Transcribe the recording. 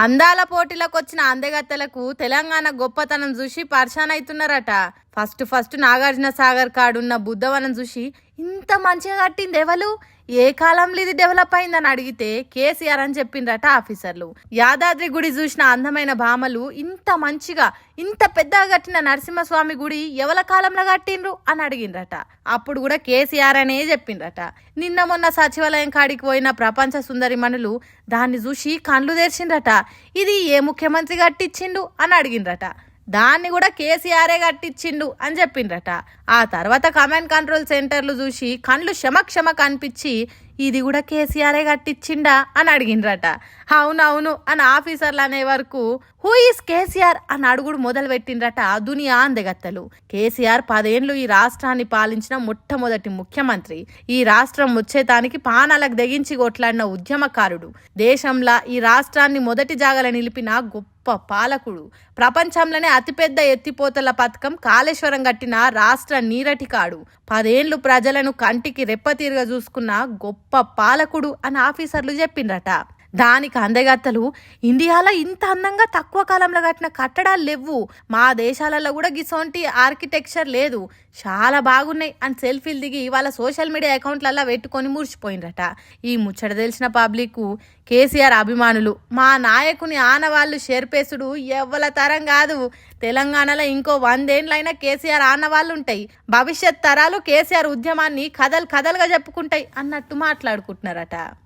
అందాల పోటీలకు వచ్చిన అందగత్తెలకు తెలంగాణ గొప్పతనం చూసి పరిశాన్ అవుతున్నారట. ఫస్ట్ నాగార్జున సాగర్ కాడున్న బుద్ధవనం చూసి ఇంత మంచిగా కట్టింది ఎవరు, ఏ కాలంలో ఇది డెవలప్ అయిందని అడిగితే కేసీఆర్ అని చెప్పిండ్రట ఆఫీసర్లు. యాదాద్రి గుడి చూసిన అందమైన భామలు ఇంత మంచిగా ఇంత పెద్దగా కట్టిన నరసింహస్వామి గుడి ఎవల కాలంలో కట్టిండ్రు అని అడిగిండ్రట. అప్పుడు కూడా కేసీఆర్ అనే చెప్పిండ్రట. నిన్న మొన్న సచివాలయం కాడికి పోయిన ప్రపంచ సుందరి మనులు దాన్ని చూసి కళ్ళు తెరిచిండ్రట. ఇది ఏ ముఖ్యమంత్రి కట్టించిండు అని అడిగిండ్రట. దాన్ని కూడా కేసీఆరే కట్టించిండు అని చెప్పిండ్రట. ఆ తర్వాత కమాండ్ కంట్రోల్ సెంటర్లు చూసి కళ్ళు క్షమ కనిపించి ఇది కూడా కేసీఆరే కట్టించిండా అని అడిగిండ్రట. అవునవును అని ఆఫీసర్లు అనే వరకు హూ ఈస్ కేసీఆర్ అని అడుగుడు మొదలు పెట్టిండ్రట దునియా అందగత్తెలు. కేసీఆర్ 10 ఏళ్లు ఈ రాష్ట్రాన్ని పాలించిన మొట్టమొదటి ముఖ్యమంత్రి. ఈ రాష్ట్రం వచ్చేతానికి పానాలకు దెగించి కొట్లాడిన ఉద్యమకారుడు. దేశంలో ఈ రాష్ట్రాన్ని మొదటి జాగల నిలిపిన గొప్ప పాలకుడు. ప్రపంచంలోనే అతిపెద్ద ఎత్తిపోతల పథకం కాళేశ్వరం కట్టిన రాష్ట్ర నీరటికాడు. 10 ఏళ్లు ప్రజలను కంటికి రెప్పతీరుగా చూసుకున్న గొప్ప పాలకుడు అని ఆఫీసర్లు చెప్పిండ్రట. దానికి అందగత్తలు ఇండియాలో ఇంత అందంగా తక్కువ కాలంలో కట్టిన కట్టడాలు లేవు, మా దేశాలలో కూడా గిసోంటి ఆర్కిటెక్చర్ లేదు, చాలా బాగున్నాయి అని సెల్ఫీలు దిగి వాళ్ళ సోషల్ మీడియా అకౌంట్లలో పెట్టుకొని మురిసిపోయిండ్రట. ఈ ముచ్చట తెలిసిన పబ్లిక్ కేసీఆర్ అభిమానులు మా నాయకుని ఆనవాళ్ళు షేర్పేసుడు ఎవ్వల తరం కాదు, తెలంగాణలో ఇంకో 100 ఏళ్ళైనా కేసీఆర్ ఆనవాళ్ళు ఉంటాయి, భవిష్యత్ తరాలు కేసీఆర్ ఉద్యమాన్ని కథలుగా చెప్పుకుంటాయి అన్నట్టు మాట్లాడుకుంటున్నారట.